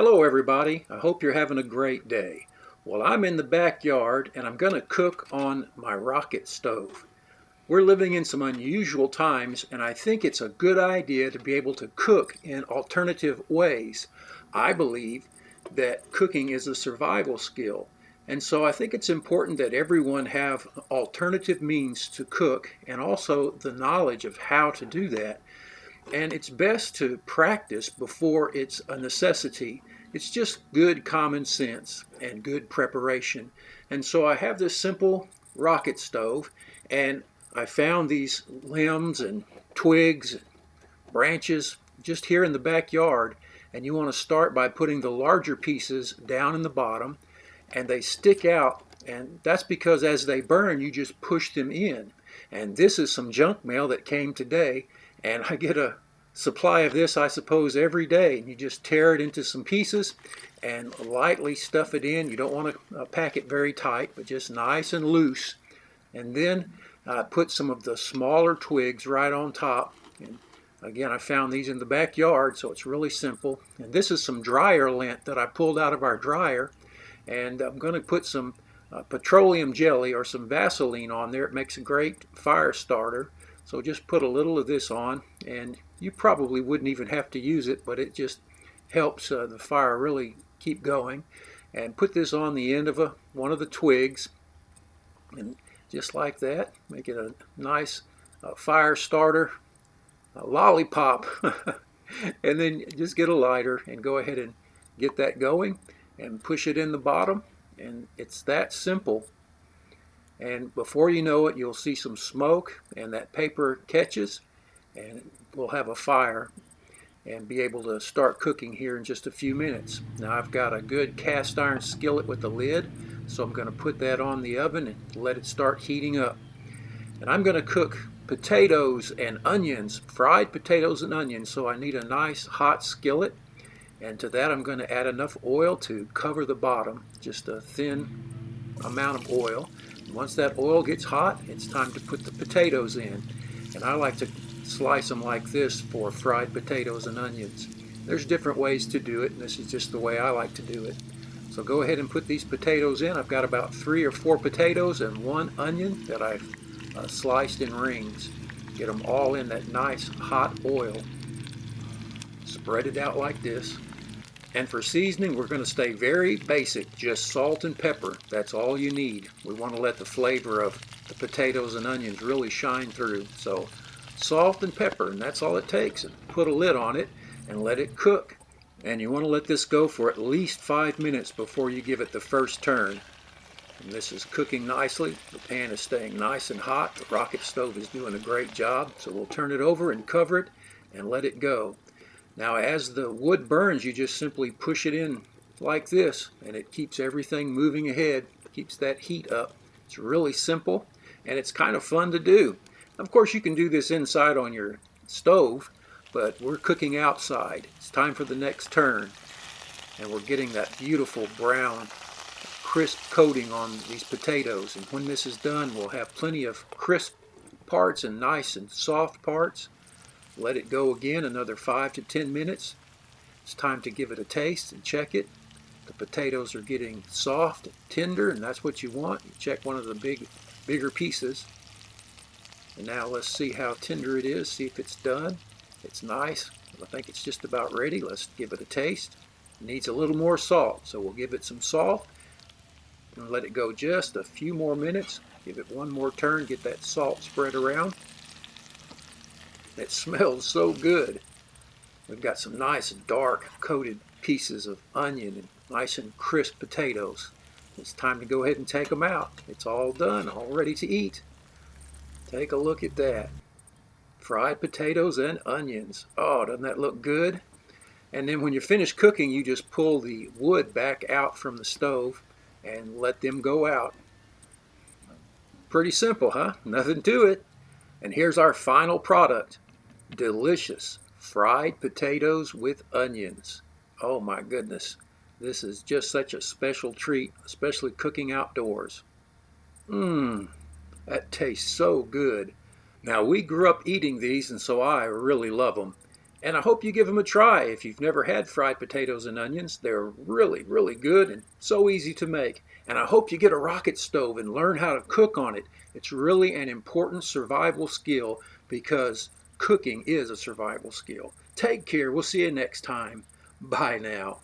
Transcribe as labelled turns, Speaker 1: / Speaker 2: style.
Speaker 1: Hello everybody, I hope you're having a great day. Well, I'm in the backyard and I'm going to cook on my rocket stove. We're living in some unusual times and I think it's a good idea to be able to cook in alternative ways. I believe that cooking is a survival skill, and so I think it's important that everyone have alternative means to cook and also the knowledge of how to do that. And it's best to practice before it's a necessity. It's just good common sense and good preparation. And so I have this simple rocket stove, and I found these limbs and twigs and branches just here in the backyard. And you want to start by putting the larger pieces down in the bottom, and they stick out. And that's because as they burn, you just push them in. And this is some junk mail that came today, and I get a supply of this, I suppose, every day. You just tear it into some pieces and lightly stuff it in. You don't want to pack it very tight, but just nice and loose. And then put some of the smaller twigs right on top. And again, I found these in the backyard, so it's really simple. And this is some dryer lint that I pulled out of our dryer. And I'm going to put some petroleum jelly or some Vaseline on there. It makes a great fire starter. So just put a little of this on, and you probably wouldn't even have to use it, but it just helps the fire really keep going. And put this on the end of one of the twigs, and just like that, make it a nice fire starter, a lollipop. And then just get a lighter and go ahead and get that going and push it in the bottom, and it's that simple. And before you know it, you'll see some smoke and that paper catches, and we'll have a fire and be able to start cooking here in just a few minutes. Now I've got a good cast iron skillet with a lid, so I'm going to put that on the oven and let it start heating up. And I'm going to cook potatoes and onions, fried potatoes and onions, so I need a nice hot skillet. And to that I'm going to add enough oil to cover the bottom, just a thin amount of oil. Once that oil gets hot, it's time to put the potatoes in. And I like to slice them like this for fried potatoes and onions. There's different ways to do it, and this is just the way I like to do it. So go ahead and put these potatoes in. I've got about 3 or 4 potatoes and 1 onion that I've sliced in rings. Get them all in that nice hot oil. Spread it out like this. And for seasoning, we're going to stay very basic, just salt and pepper. That's all you need. We want to let the flavor of the potatoes and onions really shine through. So salt and pepper, and that's all it takes. And put a lid on it and let it cook. And you want to let this go for at least 5 minutes before you give it the first turn. And this is cooking nicely. The pan is staying nice and hot. The rocket stove is doing a great job. So we'll turn it over and cover it and let it go. Now as the wood burns, you just simply push it in like this, and it keeps everything moving ahead, keeps that heat up. It's really simple, and it's kind of fun to do. Of course, you can do this inside on your stove, but we're cooking outside. It's time for the next turn, and we're getting that beautiful brown, crisp coating on these potatoes. And when this is done, we'll have plenty of crisp parts and nice and soft parts. Let it go again another 5 to 10 minutes. It's time to give it a taste and check it. The potatoes are getting soft and tender, and that's what you want. You check one of the bigger pieces. And now let's see how tender it is, see if it's done. It's nice. I think it's just about ready. Let's give it a taste. It needs a little more salt, so we'll give it some salt and let it go just a few more minutes. Give it one more turn, get that salt spread around. It smells so good. We've got some nice dark coated pieces of onion and nice and crisp potatoes. It's time to go ahead and take them out. It's all done, all ready to eat. Take a look at that. Fried potatoes and onions. Oh, doesn't that look good? And then when you're finished cooking, you just pull the wood back out from the stove and let them go out. Pretty simple, huh? Nothing to it. And here's our final product. Delicious fried potatoes with onions. Oh my goodness. This is just such a special treat, especially cooking outdoors. That tastes so good. Now we grew up eating these, and so I really love them. And I hope you give them a try if you've never had fried potatoes and onions. They're really, really good and so easy to make. And I hope you get a rocket stove and learn how to cook on it. It's really an important survival skill because cooking is a survival skill. Take care. We'll see you next time. Bye now.